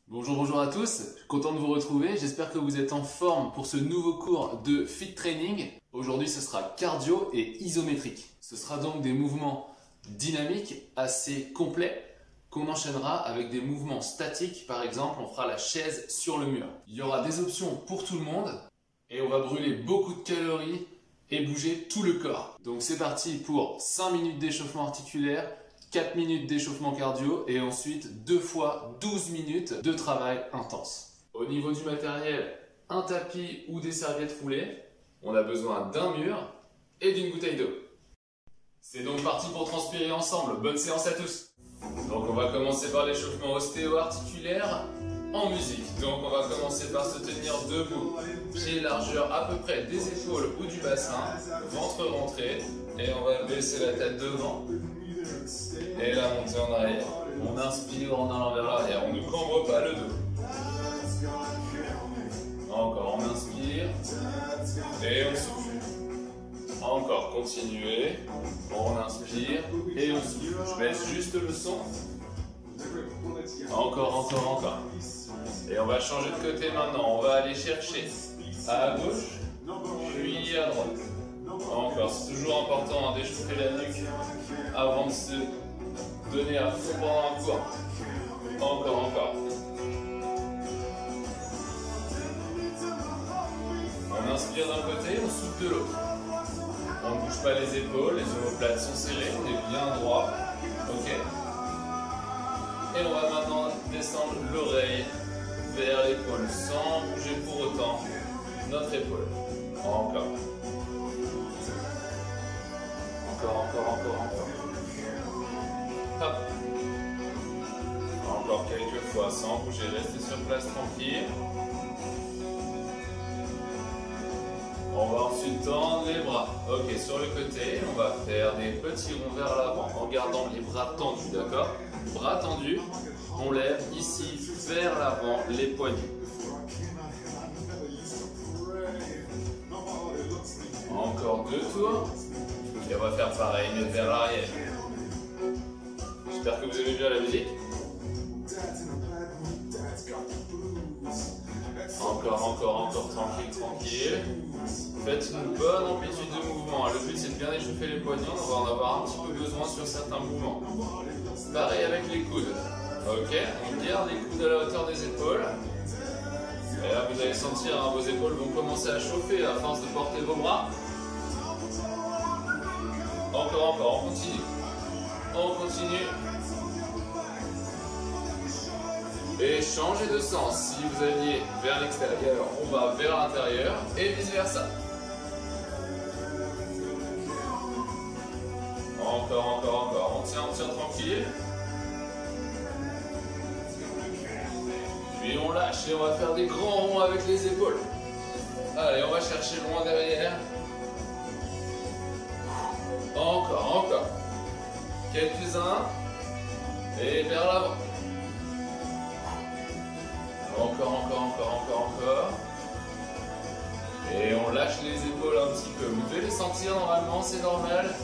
Bonjour à tous, content de vous retrouver, j'espère que vous êtes en forme pour ce nouveau cours de Fit Training. Aujourd'hui ce sera cardio et isométrique. Ce sera donc des mouvements dynamiques assez complets qu'on enchaînera avec des mouvements statiques. Par exemple, on fera la chaise sur le mur. Il y aura des options pour tout le monde et on va brûler beaucoup de calories et bouger tout le corps. Donc c'est parti pour 5 minutes d'échauffement articulaire, 4 minutes d'échauffement cardio et ensuite 2 fois 12 minutes de travail intense. Au niveau du matériel, un tapis ou des serviettes roulées. On a besoin d'un mur et d'une bouteille d'eau. C'est donc parti pour transpirer ensemble. Bonne séance à tous. Donc on va commencer par l'échauffement ostéo-articulaire en musique. Donc on va commencer par se tenir debout, pied largeur à peu près des épaules ou du bassin, ventre rentré et on va baisser la tête devant. Et la montée en arrière. On inspire en allant vers l'arrière. On ne cambre pas le dos. Encore, on inspire. Et on souffle. Encore, continuez. On inspire. Et on souffle. Je baisse juste le son. Encore. Et on va changer de côté maintenant. On va aller chercher à gauche, puis à droite. Encore, c'est toujours important d'échauffer la nuque avant de se donner à fond pendant un cours. Encore. On inspire d'un côté, on souffle de l'autre. On ne bouge pas les épaules, les omoplates sont serrées, on est bien droit. Ok. Et on va maintenant descendre l'oreille vers l'épaule sans bouger pour autant notre épaule. Encore. Hop. Encore quelques fois sans bouger, restez sur place tranquille. On va ensuite tendre les bras. Ok, sur le côté, on va faire des petits ronds vers l'avant en gardant les bras tendus, d'accord? Bras tendus, on lève ici vers l'avant les poignets. Encore 2 tours. Et on va faire pareil, mais vers l'arrière. J'espère que vous aimez bien la musique. Encore, tranquille. Faites une bonne amplitude de mouvement. Le but c'est de bien échauffer les poignets, on va en avoir un petit peu besoin sur certains mouvements. Pareil avec les coudes. Ok, on garde les coudes à la hauteur des épaules. Et là vous allez sentir, hein, vos épaules vont commencer à chauffer à force de porter vos bras. Encore, on continue. Et changez de sens. Si vous alliez vers l'extérieur, on va vers l'intérieur et vice versa. Encore. On tient tranquille. Puis on lâche et on va faire des grands ronds avec les épaules. Allez, on va chercher loin derrière. Encore. Quelques-uns. Et vers l'avant. Encore. Et on lâche les épaules un petit peu. Vous devez les sentir normalement, c'est normal.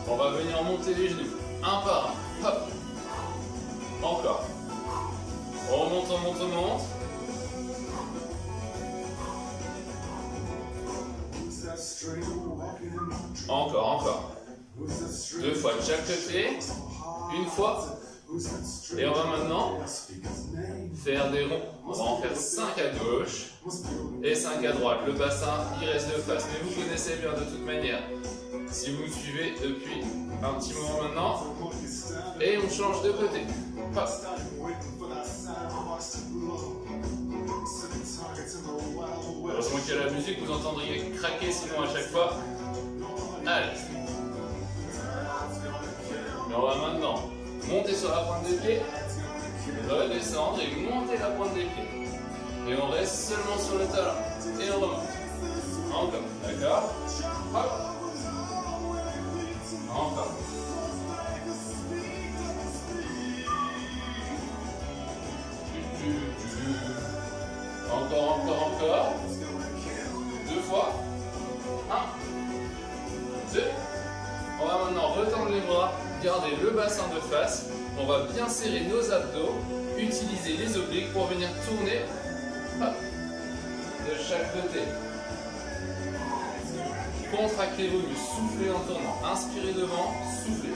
On va venir monter les genoux. Un par un. Hop. Encore. On monte. Encore. 2 fois de chaque côté, une fois, et on va maintenant faire des ronds. On va en faire 5 à gauche et 5 à droite. Le bassin, il reste de face, mais vous connaissez bien de toute manière. Si vous me suivez depuis un petit moment maintenant, et on change de côté. Hop. Heureusement qu'il y a la musique, vous entendriez craquer sinon à chaque fois. Allez. Et on va maintenant monter sur la pointe des pieds, redescendre et monter la pointe des pieds. Et on reste seulement sur le talon. Et on remonte. Encore, d'accord? Hop. Encore. Encore. 2 fois. 1, 2. On va maintenant retendre les bras, garder le bassin de face. On va bien serrer nos abdos, utiliser les obliques pour venir tourner hop, de chaque côté. Contractez vos muscles, soufflez en tournant. Inspirez devant, soufflez.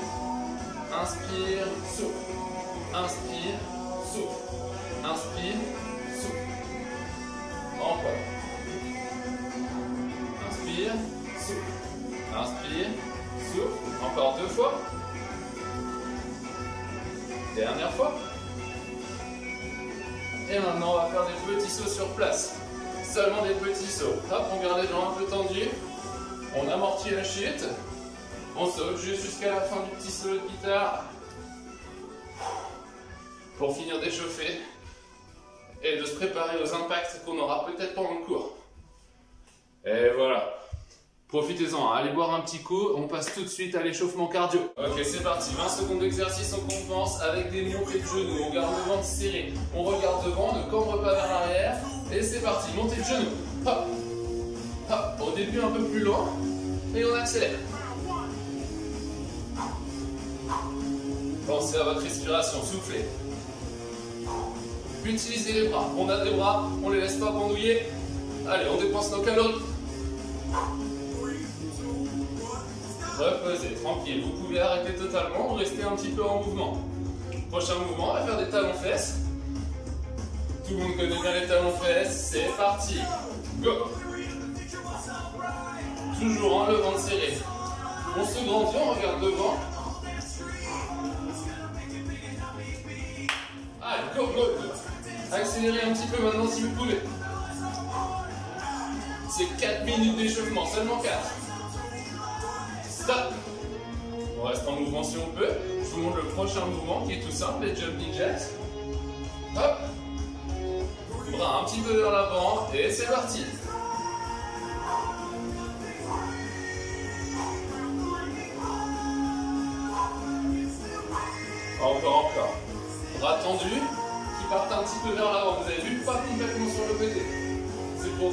Inspire, souffle. Inspire, souffle. Inspire, souffle. Encore. Inspire, souffle. Inspire, souffle. Encore 2 fois. Dernière fois. Et maintenant, on va faire des petits sauts sur place. Seulement des petits sauts. Hop, on garde les jambes un peu tendues. On amortit la chute. On saute juste jusqu'à la fin du petit solo de guitare. Pour finir d'échauffer et de se préparer aux impacts qu'on aura peut-être pendant le cours. Et voilà. Profitez-en, allez boire un petit coup, on passe tout de suite à l'échauffement cardio. Ok, c'est parti, 20 secondes d'exercice, on compense avec des montées de genoux, on garde le ventre serré, on regarde devant, ne cambre pas vers l'arrière, et c'est parti, montée de genoux, hop, hop, au début un peu plus lent, et on accélère. Pensez à votre respiration, soufflez. Utilisez les bras, on a des bras, on ne les laisse pas pendouiller. Allez, on dépense nos calories. Reposez, tranquille, vous pouvez arrêter totalement ou rester un petit peu en mouvement. Prochain mouvement, on va faire des talons-fesses. Tout le monde connaît bien les talons-fesses, c'est parti. Go. Toujours en le ventre serré. On se grandit, on regarde devant. Allez, go, go, go. Accélérez un petit peu maintenant si vous pouvez. C'est 4 minutes d'échauffement, seulement 4. Stop. On reste en mouvement si on peut. Je vous montre le prochain mouvement qui est tout simple, les jumping jacks. Hop. Bras un petit peu vers l'avant et c'est parti. Encore. Bras tendus qui partent un petit peu vers l'avant. Vous avez vu, pas complètement sur le côté. C'est pour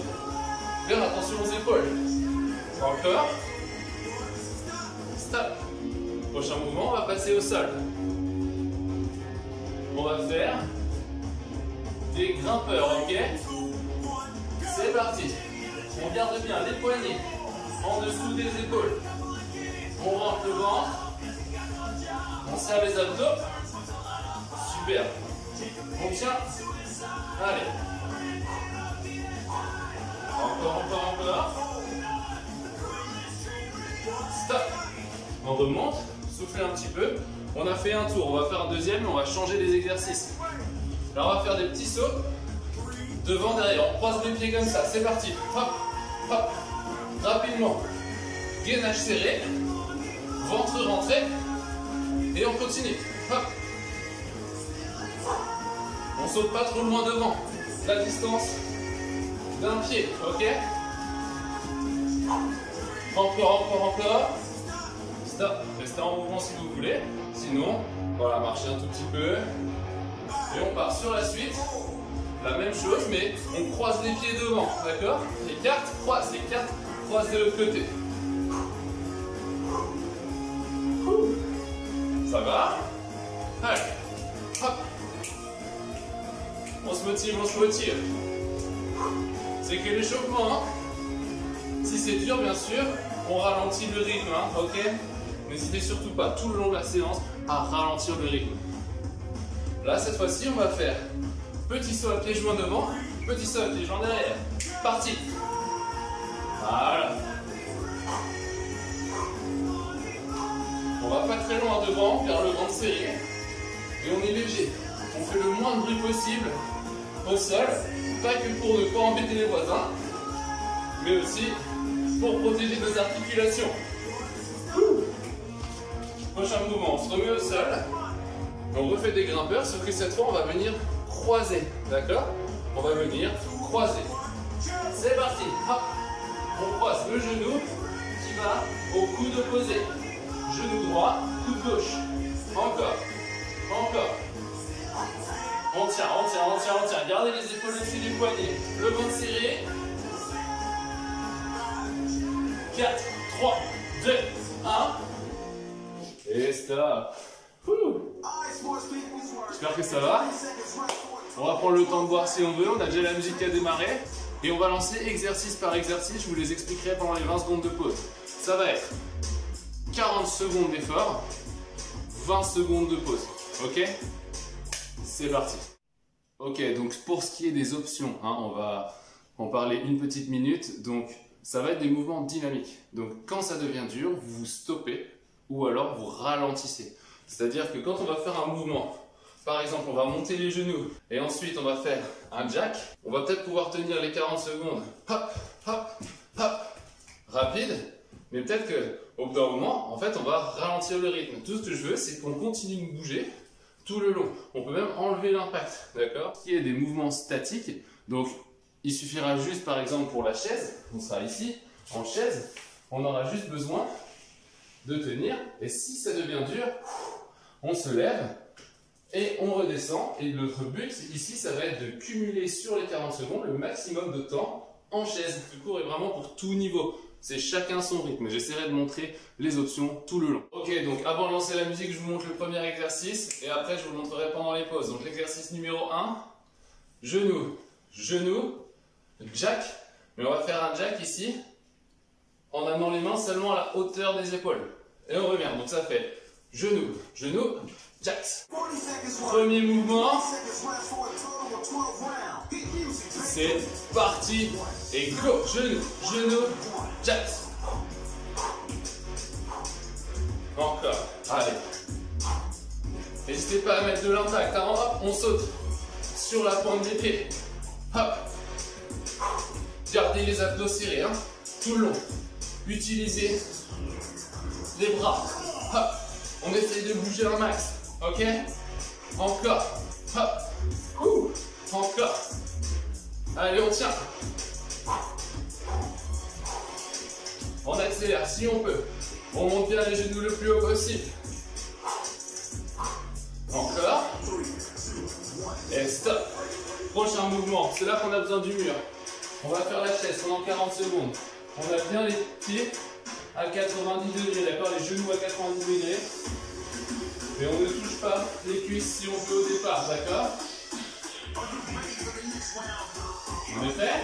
faire attention aux épaules. Encore. Stop. Prochain mouvement, on va passer au sol. On va faire des grimpeurs, ok? C'est parti. On garde bien les poignets en dessous des épaules. On rentre le ventre. On serre les abdos. Super. On tient. Allez. Encore. Stop. On remonte, soufflez un petit peu. On a fait un tour, on va faire un deuxième et on va changer les exercices. Alors on va faire des petits sauts. Devant, derrière, on croise les pieds comme ça. C'est parti. Hop, hop. Rapidement. Gainage serré. Ventre rentré. Et on continue. Hop. On saute pas trop loin devant. La distance d'un pied, ok? Encore. Stop. Restez en mouvement si vous voulez. Sinon, voilà, marchez un tout petit peu. Et on part sur la suite. La même chose, mais on croise les pieds devant, d'accord? Les cartes croisent de l'autre côté. Ça va? Allez, hop. On se motive. C'est que l'échauffement, hein? Si c'est dur, bien sûr, on ralentit le rythme, hein, ok? N'hésitez surtout pas, tout le long de la séance, à ralentir le rythme. Là, cette fois-ci, on va faire petit saut à pieds joints devant, petit saut à pieds joints derrière. Parti. Voilà. On va pas très loin devant, vers le ventre serré. Et on est léger. On fait le moins de bruit possible au sol. Pas que pour ne pas embêter les voisins, mais aussi pour protéger nos articulations. Prochain mouvement, on se remet au sol. On refait des grimpeurs, sauf que cette fois on va venir croiser. D'accord? On va venir croiser. C'est parti. Hop. On croise le genou qui va au coude opposé. Genou droit, coude gauche. Encore. On tient. Gardez les épaules au-dessus des poignets. Le ventre serré. 4, 3, 2, 1. Et stop. J'espère que ça va. On va prendre le temps de voir si on veut. On a déjà la musique qui a démarré. Et on va lancer exercice par exercice. Je vous les expliquerai pendant les 20 secondes de pause. Ça va être 40 secondes d'effort, 20 secondes de pause. Ok? C'est parti. Ok, donc pour ce qui est des options, hein, on va en parler une petite minute. Donc ça va être des mouvements dynamiques. Donc quand ça devient dur, vous vous stoppez ou alors vous ralentissez. C'est-à-dire que quand on va faire un mouvement, par exemple on va monter les genoux et ensuite on va faire un jack, on va peut-être pouvoir tenir les 40 secondes, hop, hop, hop, rapide, mais peut-être qu'au bout d'un moment, en fait on va ralentir le rythme. Tout ce que je veux, c'est qu'on continue de bouger tout le long. On peut même enlever l'impact, d'accord? Ce qui est des mouvements statiques, donc il suffira juste par exemple pour la chaise, on sera ici, en chaise, on aura juste besoin de tenir, et si ça devient dur, on se lève et on redescend. Et notre but ici, ça va être de cumuler sur les 40 secondes le maximum de temps en chaise. Le cours est vraiment pour tout niveau. C'est chacun son rythme. J'essaierai de montrer les options tout le long. Ok, donc avant de lancer la musique, je vous montre le premier exercice et après je vous le montrerai pendant les pauses. Donc l'exercice numéro 1, genou, genou, jack. Mais on va faire un jack ici en amenant les mains seulement à la hauteur des épaules. Et on revient. Donc ça fait genou, genou, jacks. Premier mouvement. C'est parti. Et go. Genou, genou, jacks. Encore. Allez. N'hésitez pas à mettre de l'impact. Hein. Hop, on saute sur la pointe des pieds. Hop. Gardez les abdos serrés. Hein. Tout le long. Utilisez les bras. Hop. On essaye de bouger un max. Ok? Encore. Hop. Encore. Allez, on tient. On accélère si on peut. On monte bien les genoux le plus haut possible. Encore. Et stop. Prochain mouvement. C'est là qu'on a besoin du mur. On va faire la chaise pendant 40 secondes. On a bien les pieds à 90 degrés, d'accord? Les genoux à 90 degrés. Et on ne touche pas les cuisses si on peut au départ, d'accord? On est fait?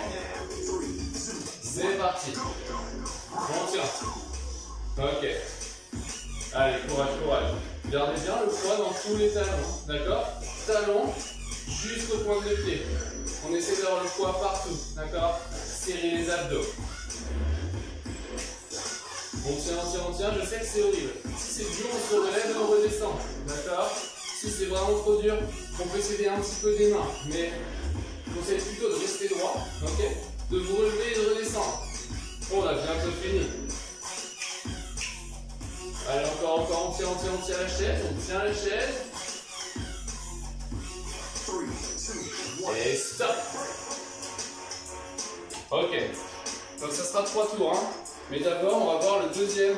C'est parti. On tient. Ok. Allez, courage, courage. Gardez bien le poids dans tous les talons, d'accord? Talons jusqu'au point de pied. On essaie d'avoir le poids partout, d'accord? Serrez les abdos. On tient, je sais que c'est horrible. Si c'est dur, on se relève et on redescend. D'accord? Si c'est vraiment trop dur, on peut s'aider un petit peu des mains. Mais je conseille plutôt de rester droit, ok? De vous relever et de redescendre. On a bientôt fini. Allez, encore, on tient la chaise, on tient la chaise. Et stop! Ok. Donc ça sera 3 tours, hein? Mais d'abord, on va voir le deuxième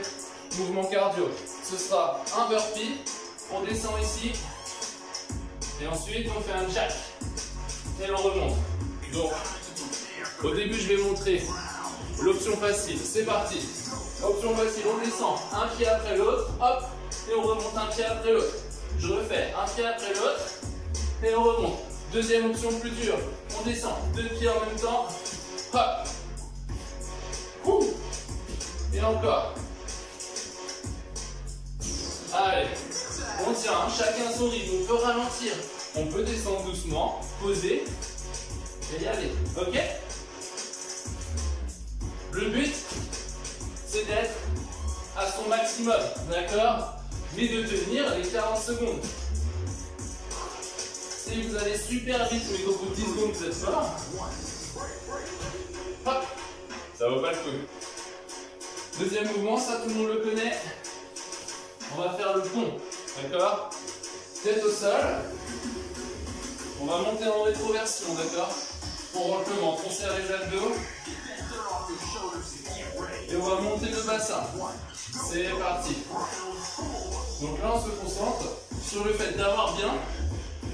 mouvement cardio. Ce sera un burpee, on descend ici, et ensuite on fait un jack, et on remonte. Donc, au début, je vais montrer l'option facile. C'est parti. Option facile, on descend un pied après l'autre, hop, et on remonte un pied après l'autre. Je refais un pied après l'autre, et on remonte. Deuxième option plus dure, on descend 2 pieds en même temps, hop. Et encore. Allez, on tient, hein, chacun son rythme. On peut ralentir, on peut descendre doucement, poser et y aller. Ok? Le but, c'est d'être à son maximum, d'accord? Mais de tenir les 40 secondes. Si vous allez super vite, mais qu'au bout de 10 secondes vous êtes fort, hop, ça vaut pas le coup. Deuxième mouvement, ça tout le monde le connaît. On va faire le pont, d'accord? Tête au sol. On va monter en rétroversion, d'accord? On rentre le ventre, on serre les abdos. Et on va monter le bassin. C'est parti. Donc là, on se concentre sur le fait d'avoir bien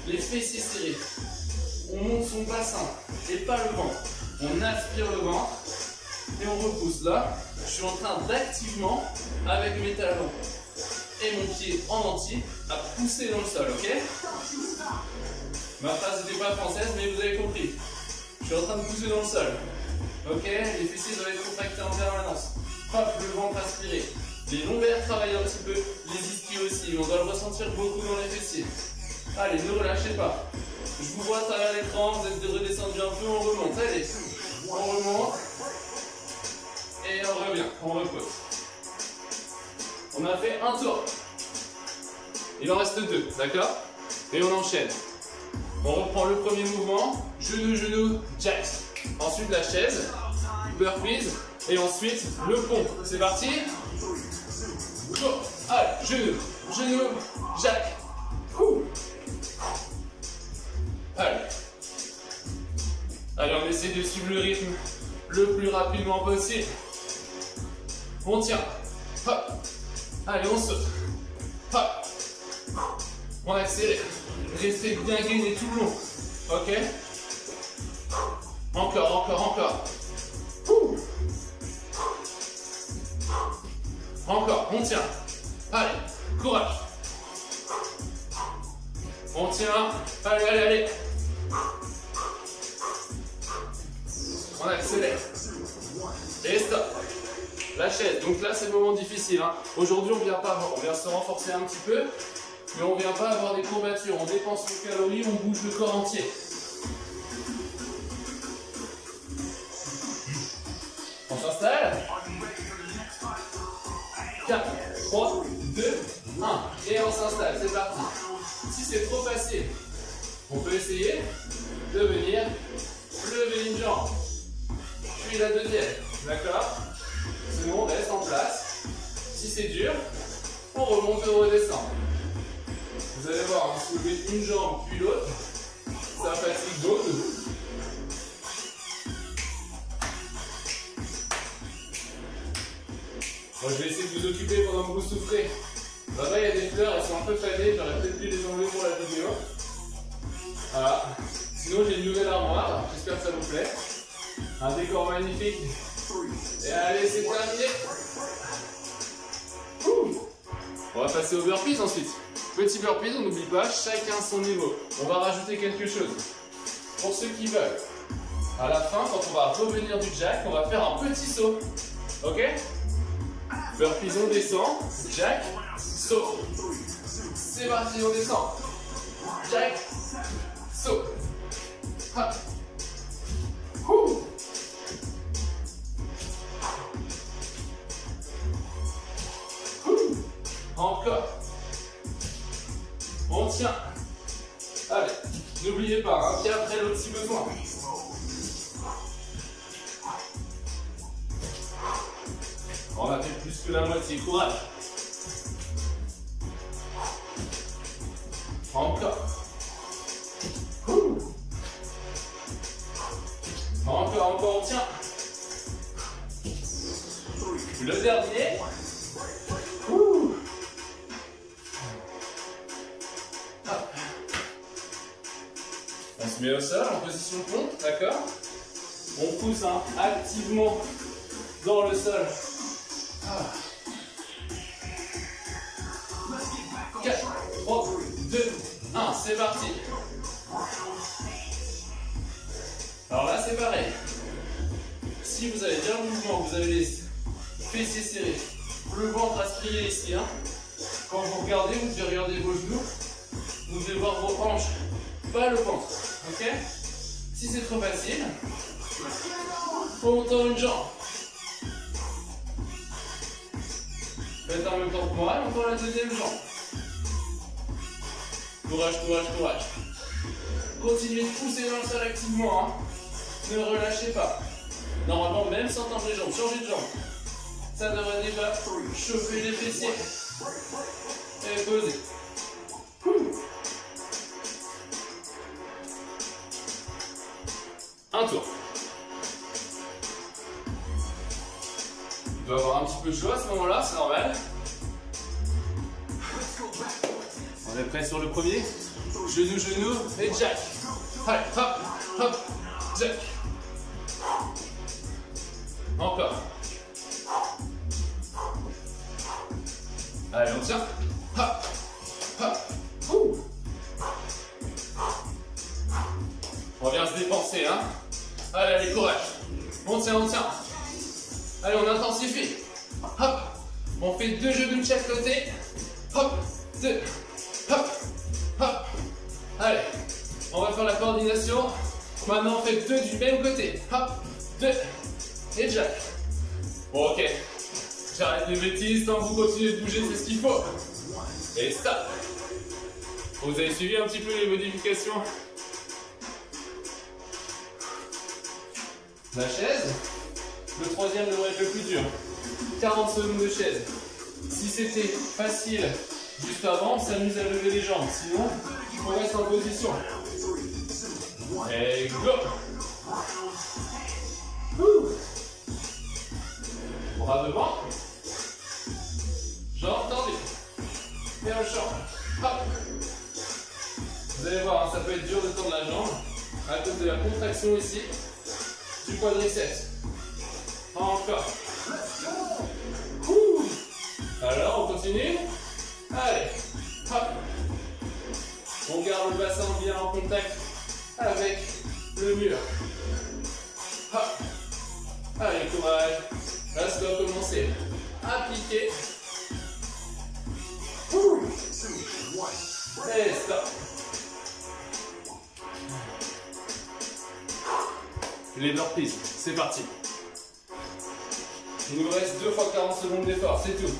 les fessiers serrés. On monte son bassin et pas le ventre. On aspire le ventre et on repousse. Là, je suis en train d'activement, avec mes talons, et mon pied en entier à pousser dans le sol, ok? Ma phrase n'était pas française, mais vous avez compris. Je suis en train de pousser dans le sol. Ok? Les fessiers doivent être contractés en permanence. Hop, le ventre aspiré. Les lombaires travaillent un petit peu, les ischios aussi. On doit le ressentir beaucoup dans les fessiers. Allez, ne relâchez pas. Je vous vois à travers l'écran, vous êtes redescendu un peu, on remonte. Allez, on remonte. Et on revient, on repose. On a fait un tour. Il en reste deux, d'accord? Et on enchaîne. On reprend le premier mouvement, genou, genou, jack. Ensuite la chaise, burpees, et ensuite le pont. C'est parti? Go. Allez, genou, genou, jack. Allez. Allez, on essaie de suivre le rythme le plus rapidement possible. On tient. Hop. Allez, on saute. Hop. On accélère. Restez bien gainé tout le long. Ok? Encore, encore, encore. Encore, on tient. Allez, courage. On tient. Allez, allez, allez. On accélère. Et stop. La chaise. Donc là, c'est le moment difficile. Hein. Aujourd'hui, on vient se renforcer un petit peu. Mais on ne vient pas avoir des courbatures, on dépense nos calories, on bouge le corps entier. On s'installe. 4, 3, 2, 1. Et on s'installe, c'est parti. Si c'est trop facile, on peut essayer de venir lever une jambe. Puis la deuxième, d'accord? Sinon, on reste en place. Si c'est dur, on remonte et on redescend. Vous allez voir, hein, soulever une jambe puis l'autre, ça fatigue beaucoup. Moi, je vais essayer de vous occuper pendant que vous souffrez. Là-bas, il y a des fleurs, elles sont un peu fanées, j'aurais peut-être pu les enlever pour la vidéo. Voilà. Sinon, j'ai une nouvelle armoire, j'espère que ça vous plaît. Un décor magnifique. Et allez, c'est terminé. On va passer au burpees ensuite. Petit burpees, on n'oublie pas, chacun son niveau. On va rajouter quelque chose. Pour ceux qui veulent, à la fin, quand on va revenir du jack, on va faire un petit saut. Ok? Burpees, on descend. Jack, saut. C'est parti, on descend. Jack, saut. Hop. Encore. On tient. Allez, n'oubliez pas, un pied après l'autre si besoin. On a fait plus que la moitié, courage. Encore. Encore, on tient. Le dernier. On se met au sol en position pont, d'accord? On pousse hein, activement dans le sol. 4, 3, 2, 1, c'est parti. Alors là, c'est pareil. Si vous avez bien le mouvement, vous avez les fessiers serrés, le ventre aspiré ici. Hein. Quand vous regardez, vous devez regarder vos genoux. Vous devez voir vos hanches, pas le ventre. Ok? Si c'est trop facile, faut monter une jambe. Faites en même temps que moi, et encore la deuxième jambe. Courage, courage, courage. Continuez de pousser dans le sol activement. Hein. Ne relâchez pas. Normalement, même sans tendre les jambes, changez de jambe. Ça devrait déjà chauffer les fessiers. Et posez. Un tour. Il doit avoir un petit peu chaud à ce moment-là, c'est normal. On est prêt sur le premier. Genou, genou et jack. Allez, hop, hop, jack. Encore. Allez, on tient. On vient se dépenser, hein. Allez, allez, courage. On tient, on tient. Allez, on intensifie. Hop. On fait 2 genoux de chaque côté. Hop, 2. Hop, hop. Allez, on va faire la coordination. Maintenant, on fait 2 du même côté. Hop, 2. Et jack. Bon, ok. J'arrête les bêtises. Tant que vous continuez de bouger, c'est ce qu'il faut. Et stop. Vous avez suivi un petit peu les modifications? La chaise. Le troisième devrait être le plus dur. 40 secondes de chaise. Si c'était facile juste avant, on s'amuse à lever les jambes. Sinon, on reste en position. Et go! Bras devant. Jambes tendues. Et on change. Hop. Vous allez voir, hein, ça peut être dur de tendre la jambe à cause de la contraction ici du quadriceps. Encore. Alors, on continue. Allez. Hop. On garde le bassin bien en contact avec le mur. Hop. Allez, courage. Là, ça doit commencer à piquer. Et stop. Les burpees, c'est parti. Il nous reste 2 fois 40 secondes d'effort, c'est tout.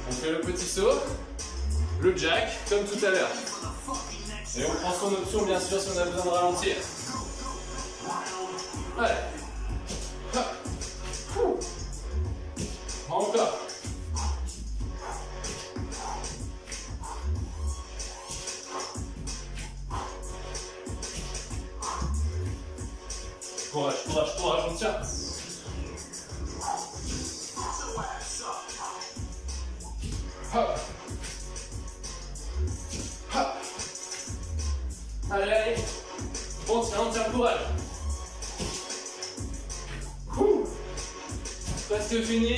On fait le petit saut, le jack, comme tout à l'heure. Et on prend son option, bien sûr, si on a besoin de ralentir. Allez. Hop. Encore. Courage, courage, courage, on tient. Hop. Hop. Allez, allez. On tient, courage. Presque fini.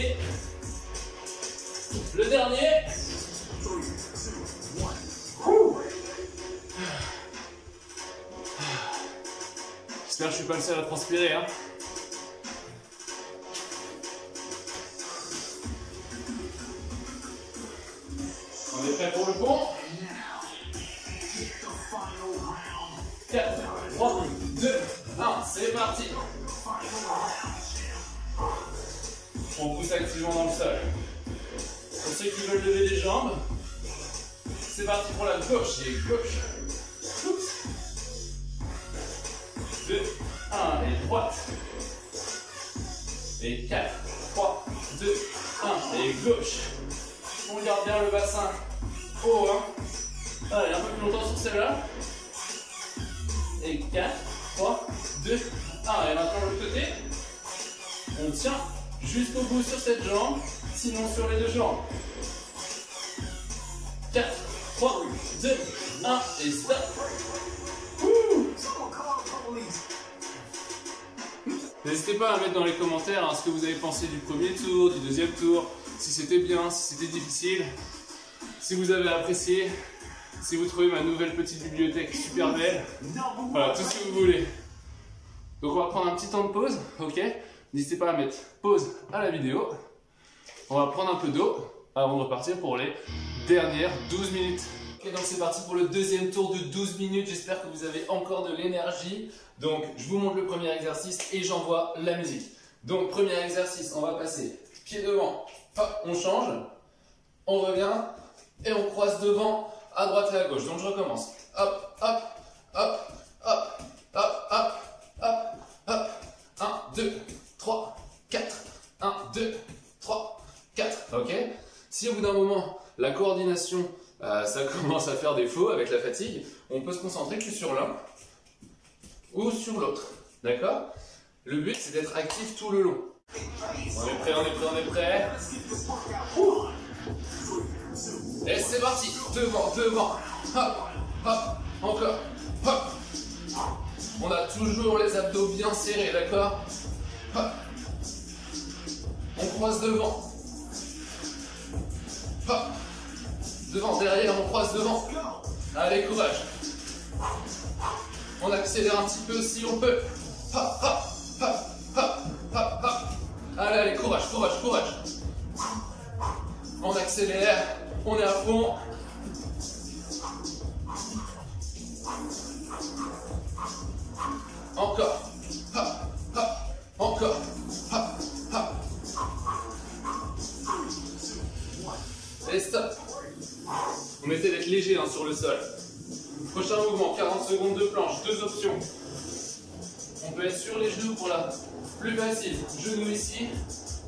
Le dernier. J'espère que je suis pas le seul à transpirer, hein. On est prêt pour le pont. 4, 3, 2, 1, c'est parti. On pousse activement dans le sol. Pour ceux qui veulent lever les jambes, c'est parti pour la gauche et gauche. Oups. 2, 1 et droite. Et 4, 3, 2, 1 et gauche. On garde bien le bassin haut. Hein. Allez, un peu plus longtemps sur celle-là. Et 4, 3, 2, 1. Et maintenant l'autre côté. On tient jusqu'au bout sur cette jambe, sinon sur les deux jambes. 4, 3, 2, 1 et stop. N'hésitez pas à mettre dans les commentaires hein, ce que vous avez pensé du premier tour, du deuxième tour, si c'était bien, si c'était difficile, si vous avez apprécié, si vous trouvez ma nouvelle petite bibliothèque super belle, voilà, tout ce que vous voulez. Donc on va prendre un petit temps de pause, ok? N'hésitez pas à mettre pause à la vidéo. On va prendre un peu d'eau avant de repartir pour les dernières 12 minutes. Ok, donc c'est parti pour le deuxième tour de 12 minutes. J'espère que vous avez encore de l'énergie. Donc je vous montre le premier exercice et j'envoie la musique. Donc premier exercice, on va passer pied devant, hop, on change, on revient et on croise devant à droite et à gauche. Donc je recommence. Hop, hop, hop, hop, hop, hop, hop, hop. 1, 2, 3, 4. 1, 2, 3, 4. Ok? Si au bout d'un moment, la coordination, ça commence à faire défaut avec la fatigue, on peut se concentrer que sur l'un ou sur l'autre. D'accord? Le but, c'est d'être actif tout le long. On est prêt, on est prêt, on est prêt. Et c'est parti. Devant, devant. Hop, hop, encore. Hop. On a toujours les abdos bien serrés, d'accord? Hop. On croise devant. Hop. Devant, derrière, on croise devant. Allez, courage. On accélère un petit peu si on peut. Hop, hop, hop, hop, hop, hop. Allez, allez, courage, courage, courage. On accélère, on est à fond. Encore. Hop, hop, encore. Hop, hop. Et stop. On essaie d'être léger sur le sol. Prochain mouvement, 40 secondes de planche, 2 options. On peut être sur les genoux pour la plus facile. Genoux ici.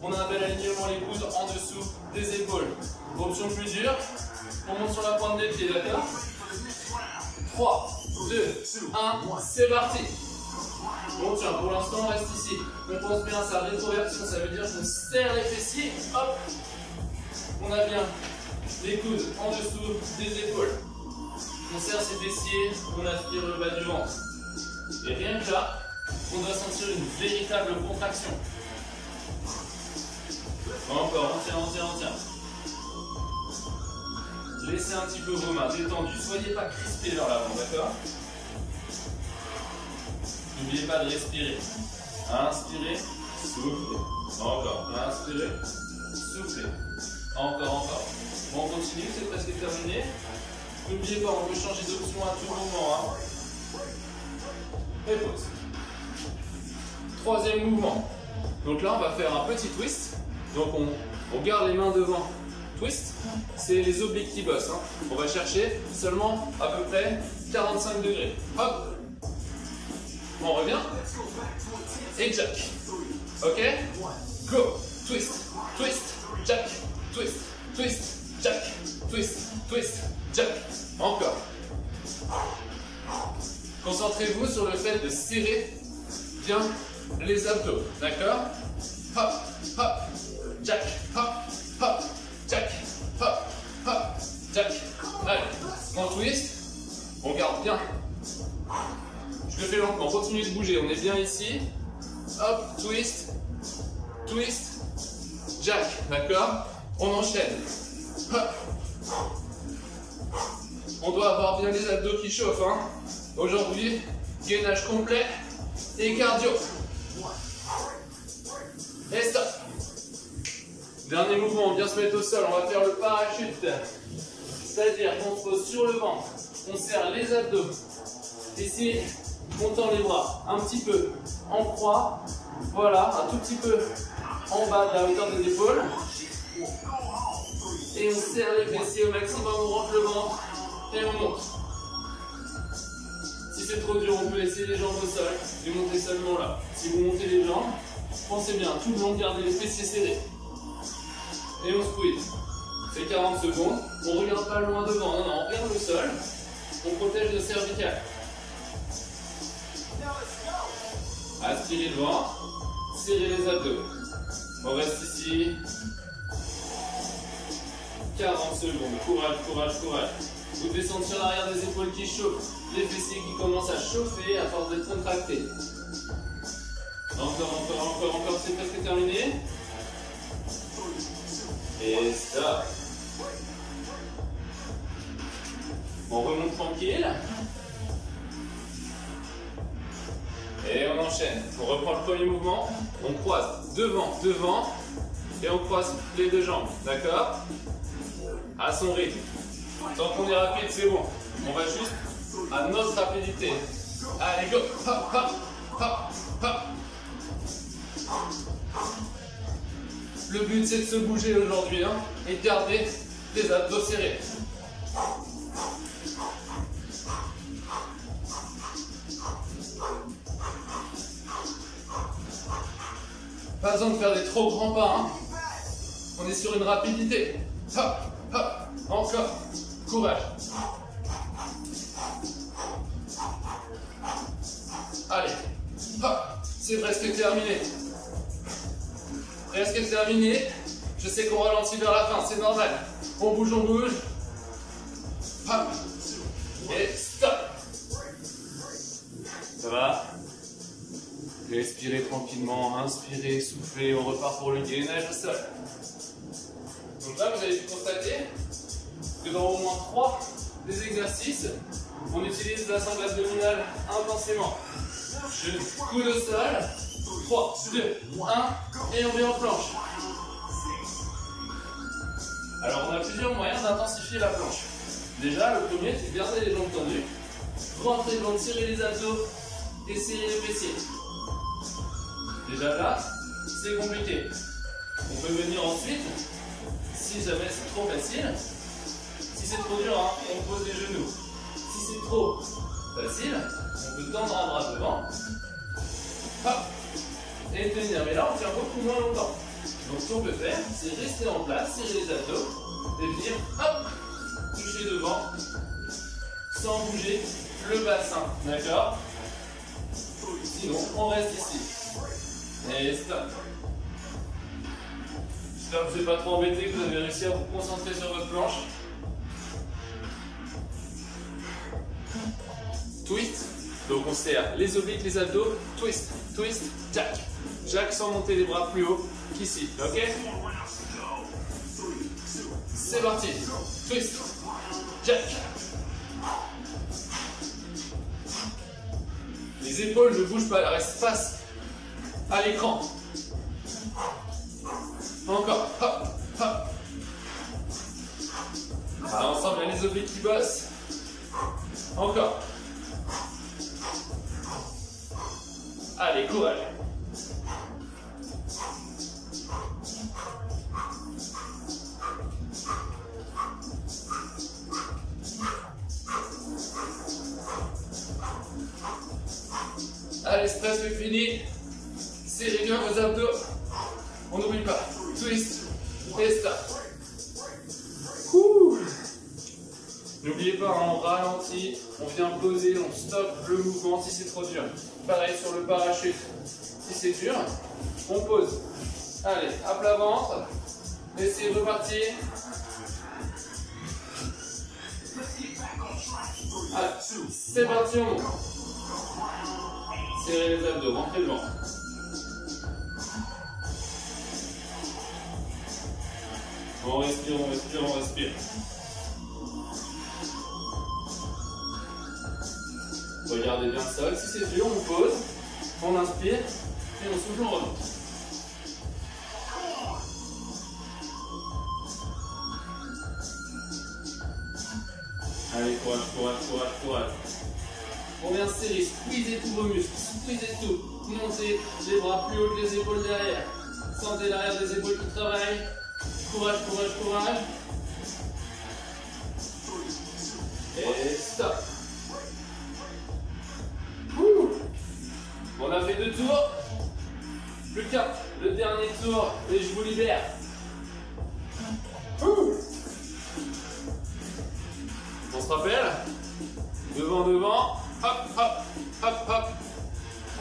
On a un bel alignement, les coudes en dessous des épaules. Option plus dure, on monte sur la pointe des pieds, d'accord? 3, 2, 1, c'est parti. Bon tiens, pour l'instant on reste ici. On pense bien à sa rétroversion, ça veut dire qu'on serre les fessiers. Hop. On a bien les coudes en dessous des épaules. On serre ses fessiers, on aspire le bas du ventre. Et rien que là, on doit sentir une véritable contraction. Encore, on tient, on tient, on tient. Laissez un petit peu vos mains détendues. Soyez pas crispés vers l'avant, d'accord? N'oubliez pas de respirer. Inspirez, soufflez. Encore, inspirez, soufflez. Encore, encore. Bon, on continue, c'est presque terminé. N'oubliez pas, on peut changer d'option à tout moment. Et pause. Troisième mouvement. Donc là, on va faire un petit twist. Donc on garde les mains devant. Twist, c'est les obliques qui bossent. On va chercher seulement à peu près 45 degrés. Hop. On revient. Et jack. Ok. Go. Twist, twist, jack, twist, twist, jack, twist, twist, jack. Encore. Concentrez-vous sur le fait de serrer bien les abdos. D'accord? Hop, hop. Jack, hop, hop, jack, hop, hop, jack. Allez, on twist, on garde bien. Je le fais lentement, continuez de bouger, on est bien ici. Hop, twist, twist, jack, d'accord? On enchaîne. Hop. On doit avoir bien les abdos qui chauffent. Aujourd'hui, gainage complet et cardio. Et stop. Dernier mouvement, on vient se mettre au sol, on va faire le parachute. C'est-à-dire qu'on se pose sur le ventre, on serre les abdos. Ici, on tend les bras un petit peu en croix. Voilà, un tout petit peu en bas de la hauteur des épaules. Et on serre les fessiers au maximum, on rentre le ventre et on monte. Si c'est trop dur, on peut laisser les jambes au sol et monter seulement là. Si vous montez les jambes, pensez bien, tout le long garder les fessiers serrés. Et on squeeze. C'est 40 secondes. On ne regarde pas loin devant. Non, non, on regarde le sol. On protège le cervical. Aspirez le ventre. Serrez les abdos. On reste ici. 40 secondes. Courage, courage, courage. Vous devez sentir l'arrière des épaules qui chauffe. Les fessiers qui commencent à chauffer à force d'être contractés. Encore, encore, encore, encore. C'est presque terminé. Et stop. On remonte tranquille. Et on enchaîne. On reprend le premier mouvement. On croise devant, devant. Et on croise les deux jambes. D'accord? À son rythme. Tant qu'on est rapide, c'est bon. On va juste à notre rapidité. Allez, go. Hop, hop, hop, hop. Le but c'est de se bouger aujourd'hui et de garder les abdos serrés. Pas besoin de faire des trop grands pas. On est sur une rapidité. Hop, hop, encore. Courage. Allez, hop, c'est presque terminé. Presque terminé. Je sais qu'on ralentit vers la fin, c'est normal. On bouge, on bouge. Hop. Et stop. Ça va? Respirez tranquillement, inspirez, soufflez, on repart pour le gainage au sol. Donc là, vous avez pu constater que dans au moins 3 des exercices, On utilise la sangle abdominale intensément. Genou, coude au sol. 3, 2, 1 et on vient en planche. Alors on a plusieurs moyens d'intensifier la planche. Déjà, le premier, c'est de garder les jambes tendues. Rentrer le ventre, serrer les abdos et serrer les fessiers. Déjà là, c'est compliqué. On peut venir ensuite, si jamais c'est trop facile. Si c'est trop dur, hein, on pose les genoux. Si c'est trop facile, on peut tendre un bras devant. Hop, et tenir. Mais là, on tient beaucoup moins longtemps. Donc ce qu'on peut faire, c'est rester en place, serrer les abdos et venir, hop, toucher devant sans bouger le bassin. D'accord? Sinon, on reste ici. Et stop. J'espère que je ne vais pas trop embêter, que vous avez réussi à vous concentrer sur votre planche. Twist. Donc on serre les obliques, les abdos. Twist, twist, jack. Jack sans monter les bras plus haut qu'ici. Ok? C'est parti. Twist, jack. Les épaules ne bougent pas, elles restent face à l'écran. Encore, hop, hop. Ah, ensemble, il y a les obliques qui bossent. Encore. Allez, courage. Allez, c'est presque fini. Serrez bien vos abdos. On n'oublie pas. Twist et stop. N'oubliez pas, hein, on ralentit, on vient poser, on stoppe le mouvement si c'est trop dur. Pareil sur le parachute. Si c'est dur, on pose. Allez, à plat ventre. Laissez repartir. Allez, c'est parti, on monte. Serrez les abdos, rentrez devant. On respire, on respire, on respire. Regardez bien le sol. Si c'est dur, on pose, on inspire et on souffle, on remonte. Allez, courage, courage, courage, courage. On vient serrer, squeezer tous vos muscles, squeezer tout. Montez les bras plus haut que les épaules derrière. Sentez l'arrière des épaules qui travaillent. Courage, courage, courage. Et stop. On a fait 2 tours. Plus qu'un. Le dernier tour et je vous libère. On se rappelle? Devant, devant. Hop, hop, hop, hop.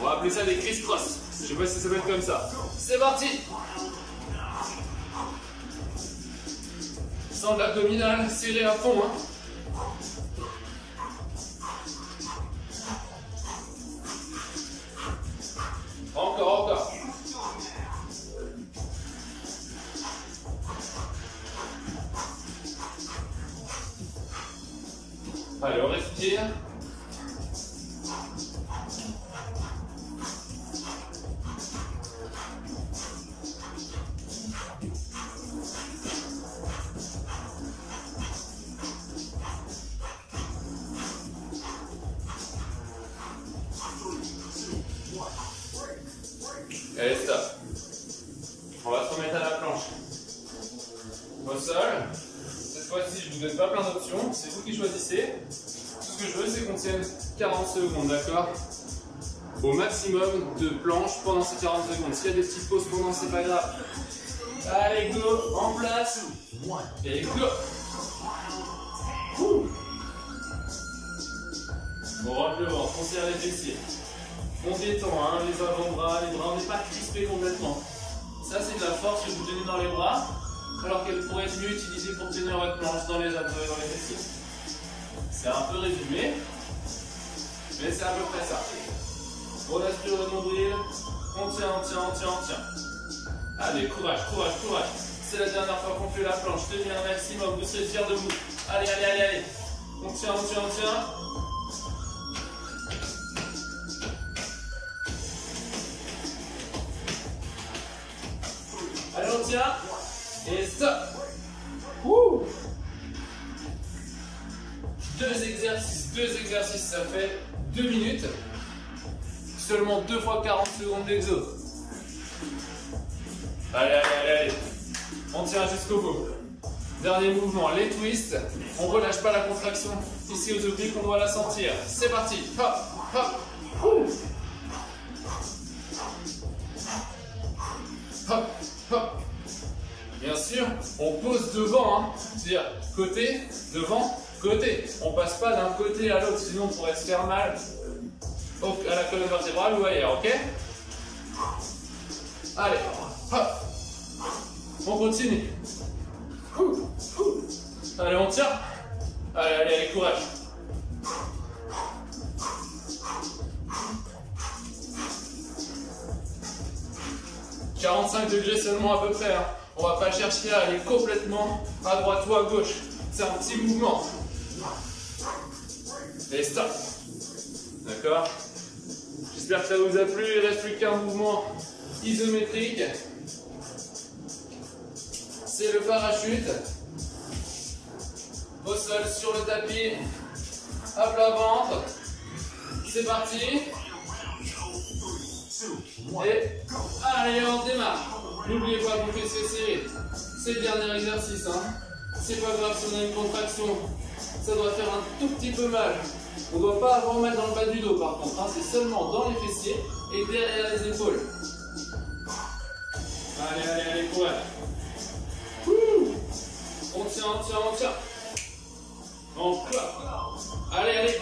On va appeler ça des criss-cross. Je sais pas si ça s'appelle comme ça. C'est parti. Sangle abdominale, serré à fond. Hein. Encore, encore. Allez, on respire. Allez, stop. On va se remettre à la planche. Au sol. Cette fois-ci, je ne vous donne pas plein d'options. C'est vous qui choisissez. Tout ce que je veux, c'est qu'on tienne 40 secondes, d'accord? Au maximum de planche pendant ces 40 secondes. S'il y a des petites pauses pendant, c'est pas grave. Allez, go. En place. Et go. On rentre le ventre, on serre les fessiers. On détend hein, les avant-bras, les bras, on n'est pas crispé complètement. Ça c'est de la force que vous tenez dans les bras, alors qu'elle pourrait être mieux utilisée pour tenir votre planche dans les abdos et dans les fessiers. C'est un peu résumé, mais c'est à peu près ça. On aspire le nombril, on tient, on tient, on tient, on tient. Allez, courage, courage, courage. C'est la dernière fois qu'on fait la planche, tenez un maximum, vous serez fiers de vous. Allez, allez, allez, allez. On tient, on tient, on tient. tient. Et stop. Ouh. Deux exercices, ça fait 2 minutes. Seulement 2 fois 40 secondes d'exo. Allez, allez, allez, allez. On tient jusqu'au bout. Dernier mouvement, les twists. On ne relâche pas la contraction ici aux obliques, on doit la sentir. C'est parti. Hop, hop. Ouh. Hop, hop. Bien sûr, on pose devant, hein. C'est-à-dire côté, devant, côté. On passe pas d'un côté à l'autre, sinon on pourrait se faire mal à la colonne vertébrale ou ailleurs, ok? Allez, hop. On continue. Allez, on tient. Allez, allez, allez, courage. « 45 degrés seulement à peu près, hein. On va pas chercher à aller complètement à droite ou à gauche. C'est un petit mouvement. Et stop. D'accord? J'espère que ça vous a plu. Il ne reste plus qu'un mouvement isométrique. C'est le parachute. Au sol, sur le tapis. À plat ventre. C'est parti. Et allez, on démarre. N'oubliez pas que vous faites essayer. C'est le dernier exercice. Hein. C'est pas grave si on a une contraction. Ça doit faire un tout petit peu mal. On ne doit pas avoir mal dans le bas du dos par contre. Hein. C'est seulement dans les fessiers et derrière les épaules. Allez, allez, allez, courage. On tient, on tient, on tient. Encore. Allez, allez.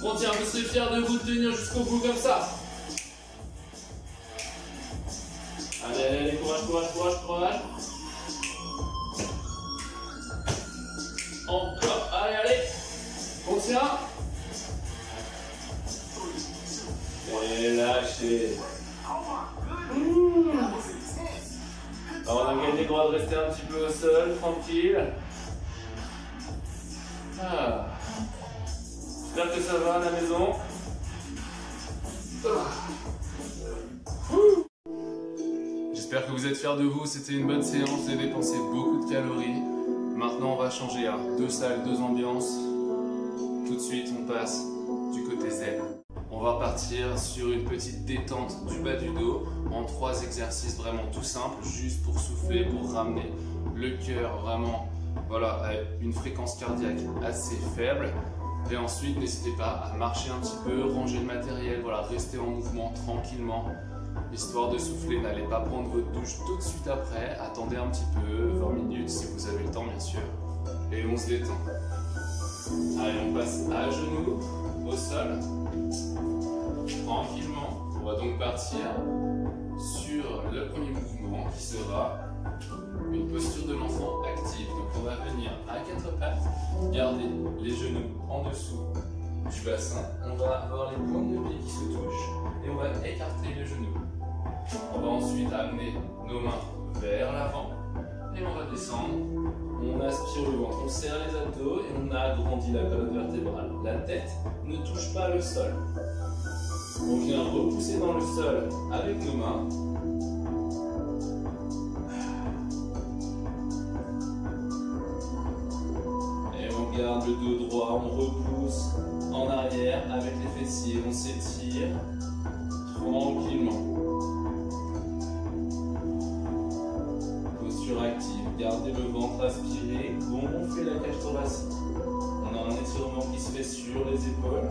On tient, vous serez fiers de vous tenir jusqu'au bout comme ça. Allez, allez, allez, courage, courage, courage, courage. Encore, allez, allez. On tient. Et lâchez. Alors on a gagné le droit de rester un petit peu au sol, tranquille. Ah. J'espère que ça va à la maison. J'espère que vous êtes fiers de vous, c'était une bonne séance, vous avez dépensé beaucoup de calories. Maintenant on va changer à 2 salles, 2 ambiances. Tout de suite on passe du côté zen. On va partir sur une petite détente du bas du dos en 3 exercices vraiment tout simples, juste pour souffler, pour ramener le cœur vraiment voilà, à une fréquence cardiaque assez faible. Et ensuite n'hésitez pas à marcher un petit peu, ranger le matériel, voilà, rester en mouvement tranquillement. Histoire de souffler, n'allez pas prendre votre douche tout de suite après, attendez un petit peu, 20 minutes si vous avez le temps bien sûr, et on se détend. Allez, on passe à genoux, au sol, tranquillement. On va donc partir sur le premier mouvement qui sera une posture de l'enfant active. Donc on va venir à 4 pattes, garder les genoux en dessous du bassin, on va avoir les pointes de pied qui se touchent et on va écarter les genoux. On va ensuite amener nos mains vers l'avant et on va descendre. On aspire le ventre, on serre les abdos et on agrandit la colonne vertébrale. La tête ne touche pas le sol. On vient repousser dans le sol avec nos mains. Et on garde le dos droit, on repousse en arrière avec les fessiers, on s'étire tranquillement. Posture active, gardez le ventre aspiré, gonflez la cage thoracique. On a un étirement qui se fait sur les épaules,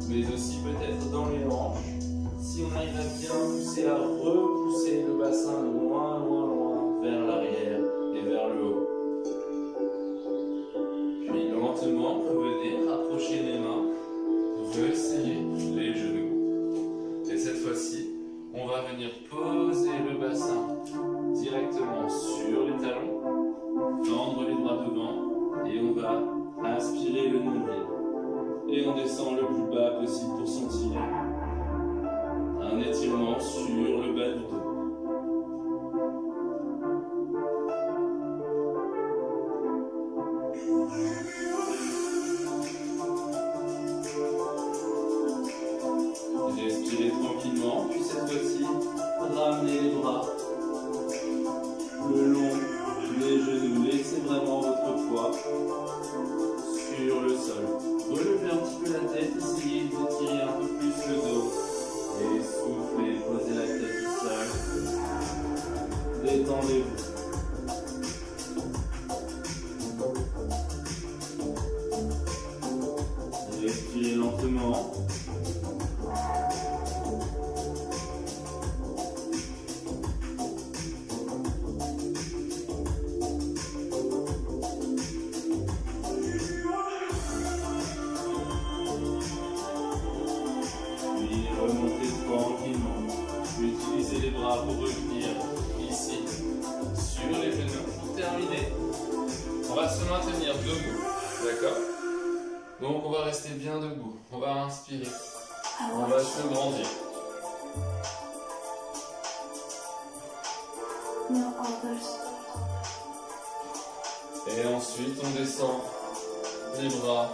mais aussi peut-être dans les hanches. Si on arrive à bien pousser, à repousser le bassin loin, loin, loin vers l'arrière et vers le haut. Puis lentement, revenez, rapprochez les mains, resserrez les genoux. Et cette fois-ci, on va venir poser le bassin directement sur les talons, tendre les bras devant et on va aspirer le nombril. Et on descend le plus bas possible pour sentir un étirement sur le bas du dos. Respirez tranquillement, puis cette fois-ci, ramenez les bras Puis remontez tranquillement. Utilisez les bras pour revenir ici sur les genoux. Pour terminer, on va se maintenir debout, d'accord? Donc on va rester bien debout. On va inspirer. On va se grandir. Et ensuite on descend les bras.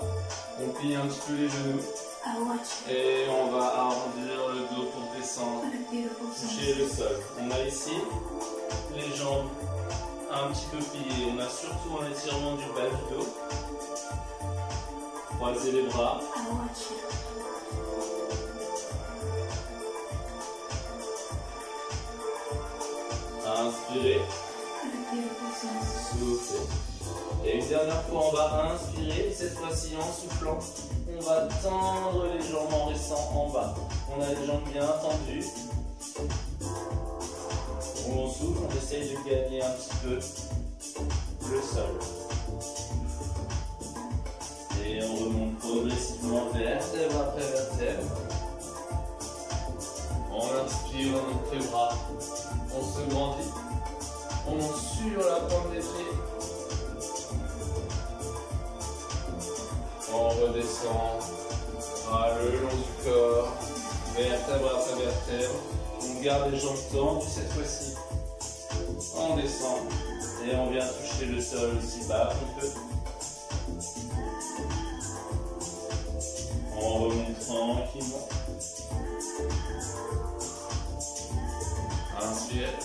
On plie un petit peu les genoux. Et on va arrondir le dos pour descendre, toucher le sol. On a ici les jambes un petit peu pliées. On a surtout un étirement du bas du dos. Croisez les bras. Inspirez. Soufflez. Et une dernière fois, on va inspirer. Et cette fois-ci, en soufflant, on va tendre les jambes en restant en bas. On a les jambes bien tendues. On souffle, on essaye de gagner un petit peu le sol. Et on remonte progressivement vertèbre après vertèbre. On inspire, on monte les bras. On se grandit. On monte sur la pointe des pieds. On redescend le long du corps, vertèbre après vertèbre. On garde les jambes tendues cette fois-ci. On descend et on vient toucher le sol aussi bas un peu. On remonte tranquillement. Inspirez.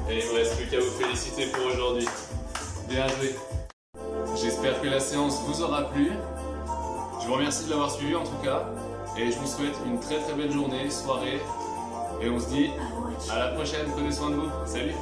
Et il ne me reste plus qu'à vous féliciter pour aujourd'hui. Bien joué. J'espère que la séance vous aura plu. Je vous remercie de l'avoir suivi en tout cas. Et je vous souhaite une très belle journée, soirée. Et on se dit à la prochaine. Prenez soin de vous. Salut!